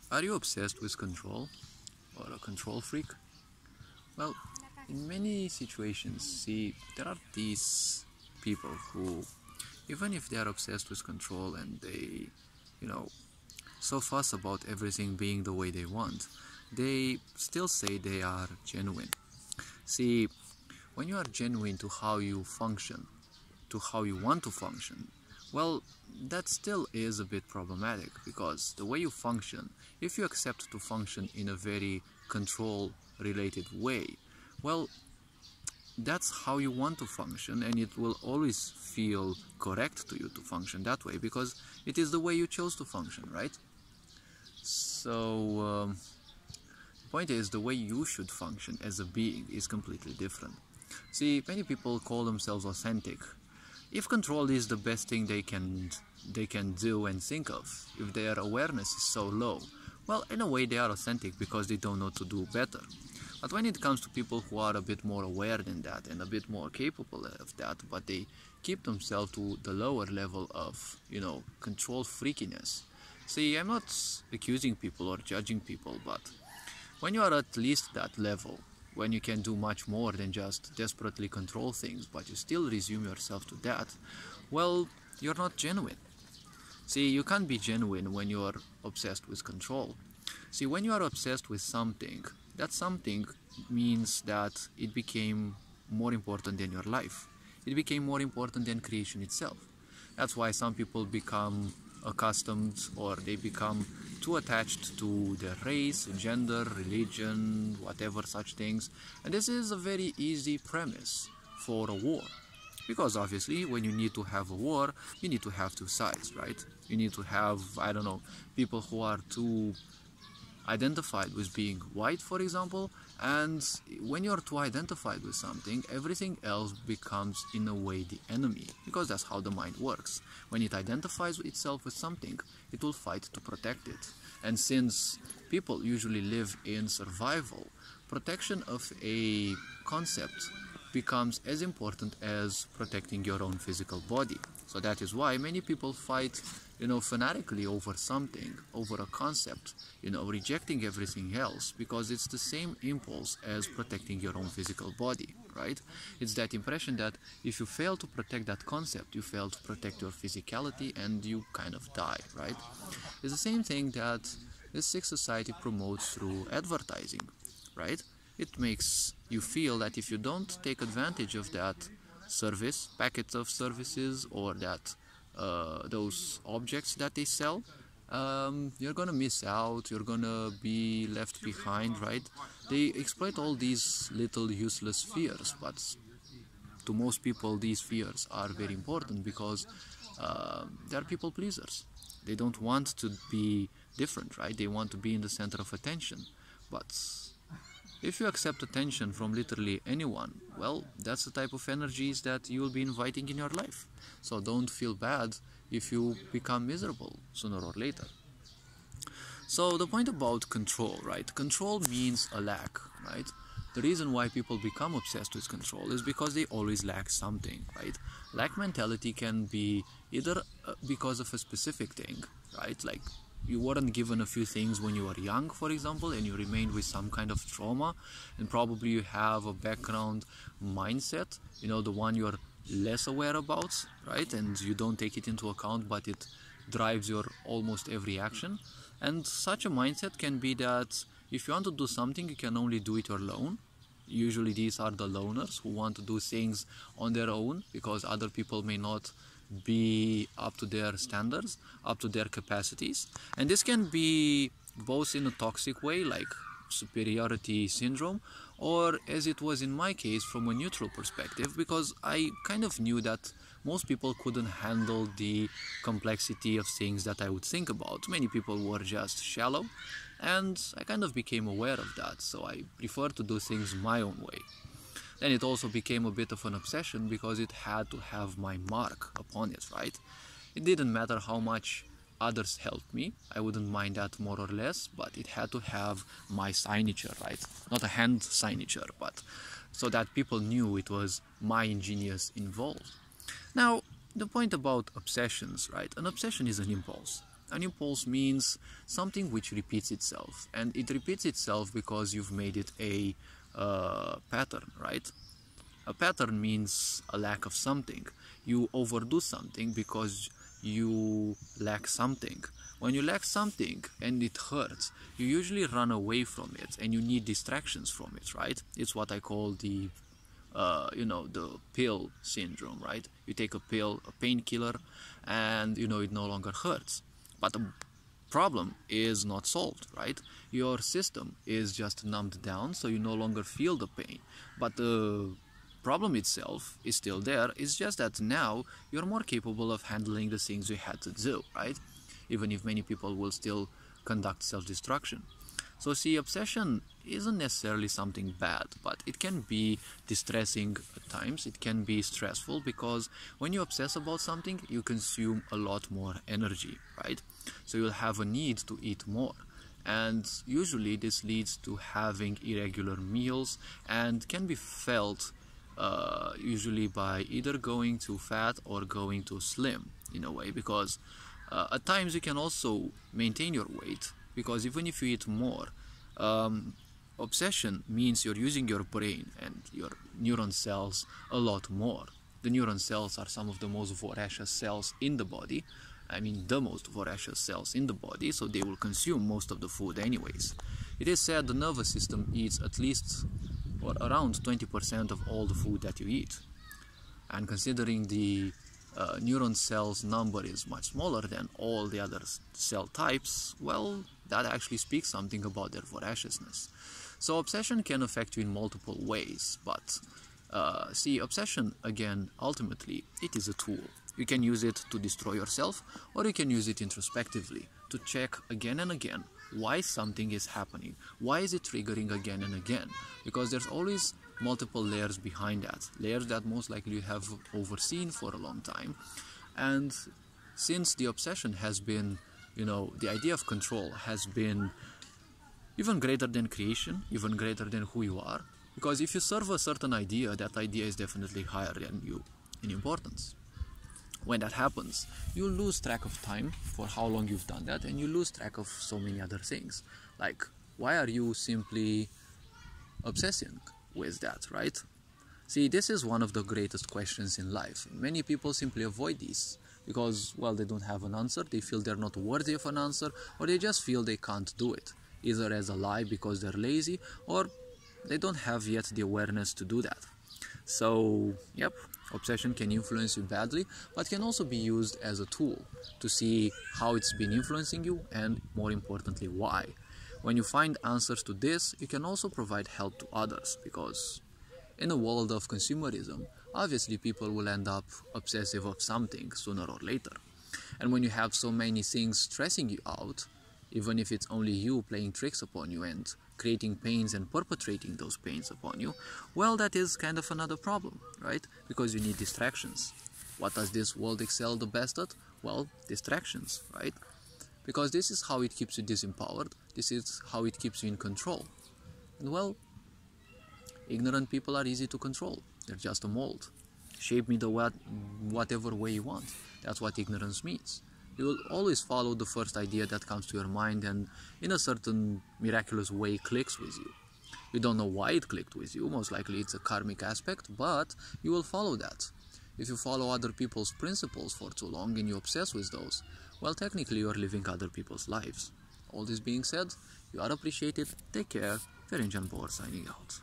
Are you obsessed with control or a control freak? Well, in many situations, see, there are these people who, even if they are obsessed with control and they, you know, so fuss about everything being the way they want, they still say they are genuine. See, when you are genuine to how you function, to how you want to function, well, that still is a bit problematic, because the way you function, if you accept to function in a very control related way, well, that's how you want to function, and it will always feel correct to you to function that way because it is the way you chose to function, right? So the point is, the way you should function as a being is completely different. See, many people call themselves authentic. If control is the best thing they can do and think of, if their awareness is so low, well, in a way they are authentic because they don't know to do better. But when it comes to people who are a bit more aware than that and a bit more capable of that, but they keep themselves to the lower level of, control freakiness. See, I'm not accusing people or judging people, but when you are at least that level, when you can do much more than just desperately control things, but you still resume yourself to that, well, you're not genuine. See, you can't be genuine when you are obsessed with control. See, when you are obsessed with something, that something means that it became more important than your life. It became more important than creation itself. That's why some people become accustomed, or they become too attached to their race, gender, religion, whatever such things. And this is a very easy premise for a war. Because obviously, when you need to have a war, you need to have two sides, right? You need to have, people who are too identified with being white, for example, and when you're too identified with something, everything else becomes in a way the enemy, because that's how the mind works. When it identifies itself with something, it will fight to protect it. And since people usually live in survival, protection of a concept becomes as important as protecting your own physical body. So that is why many people fight, fanatically over something, over a concept, rejecting everything else, because it's the same impulse as protecting your own physical body, right? It's that impression that if you fail to protect that concept, you fail to protect your physicality and you kind of die, right? It's the same thing that this sick society promotes through advertising, right? It makes you feel that if you don't take advantage of that service, packets of services, or that those objects that they sell, you're gonna miss out, you're gonna be left behind, right? They exploit all these little useless fears, but to most people these fears are very important because they are people pleasers. They don't want to be different, right? They want to be in the center of attention. But if you accept attention from literally anyone, well, that's the type of energies that you will be inviting in your life. So don't feel bad if you become miserable sooner or later. So the point about control, right? Control means a lack, right? The reason why people become obsessed with control is because they always lack something, right? Lack mentality can be either because of a specific thing, right? Like you weren't given a few things when you were young, for example, and you remained with some kind of trauma, and probably you have a background mindset, the one you're less aware about, right? And you don't take it into account, but it drives your almost every action. And such a mindset can be that if you want to do something, you can only do it alone. Usually these are the loners who want to do things on their own because other people may not be up to their standards, up to their capacities. And this can be both in a toxic way, like superiority syndrome, or as it was in my case, from a neutral perspective, because I kind of knew that most people couldn't handle the complexity of things that I would think about. Many people were just shallow, and I kind of became aware of that, so I prefer to do things my own way. Then it also became a bit of an obsession because it had to have my mark upon it, right? It didn't matter how much others helped me, I wouldn't mind that more or less, but it had to have my signature, right? Not a hand signature, but so that people knew it was my genius involved. Now, the point about obsessions, right? An obsession is an impulse. An impulse means something which repeats itself, and it repeats itself because you've made it a pattern, right? A pattern means a lack of something. You overdo something because you lack something. When you lack something and it hurts, you usually run away from it and you need distractions from it, right? It's what I call the the pill syndrome, right? You take a pill, a painkiller, and it no longer hurts. But the problem is not solved, right? Your system is just numbed down, so you no longer feel the pain. But the problem itself is still there. It's just that now you're more capable of handling the things you had to do, right? Even if many people will still conduct self-destruction. So see, obsession isn't necessarily something bad, but it can be distressing at times. It can be stressful because when you obsess about something, you consume a lot more energy, right? So you'll have a need to eat more. And usually this leads to having irregular meals and can be felt usually by either going too fat or going too slim in a way, because at times you can also maintain your weight, because even if you eat more, obsession means you're using your brain and your neuron cells a lot more. The neuron cells are some of the most voracious cells in the body. I mean, the most voracious cells in the body, so they will consume most of the food anyways. It is said the nervous system eats at least or around 20% of all the food that you eat. And considering the neuron cells number is much smaller than all the other cell types, well, that actually speaks something about their voraciousness. So obsession can affect you in multiple ways, but see, obsession, again, ultimately, it is a tool. You can use it to destroy yourself, or you can use it introspectively to check again and again why something is happening. Why is it triggering again and again? Because there's always multiple layers behind that, layers that most likely you have overseen for a long time. And since the obsession has been, the idea of control has been even greater than creation, even greater than who you are, because if you serve a certain idea, that idea is definitely higher than you in importance. When that happens, you lose track of time for how long you've done that, and you lose track of so many other things. Like, why are you simply obsessing with that, right? See, this is one of the greatest questions in life. Many people simply avoid these because, well, they don't have an answer, they feel they're not worthy of an answer, or they just feel they can't do it, either as a lie because they're lazy, or they don't have yet the awareness to do that. So, yep, obsession can influence you badly, but can also be used as a tool to see how it's been influencing you, and more importantly, why. When you find answers to this, you can also provide help to others, because in a world of consumerism, obviously people will end up obsessive of something sooner or later. And when you have so many things stressing you out, even if it's only you playing tricks upon you and creating pains and perpetrating those pains upon you, well, that is kind of another problem, right? Because you need distractions. What does this world excel the best at? Well, distractions, right? Because this is how it keeps you disempowered, this is how it keeps you in control. And well, ignorant people are easy to control. They're just a mold. Shape me the whatever way you want. That's what ignorance means. You will always follow the first idea that comes to your mind and in a certain miraculous way clicks with you. You don't know why it clicked with you, most likely it's a karmic aspect, but you will follow that. If you follow other people's principles for too long and you obsess with those, well, technically you are living other people's lives. All this being said, you are appreciated, take care, Ferenc Bor signing out.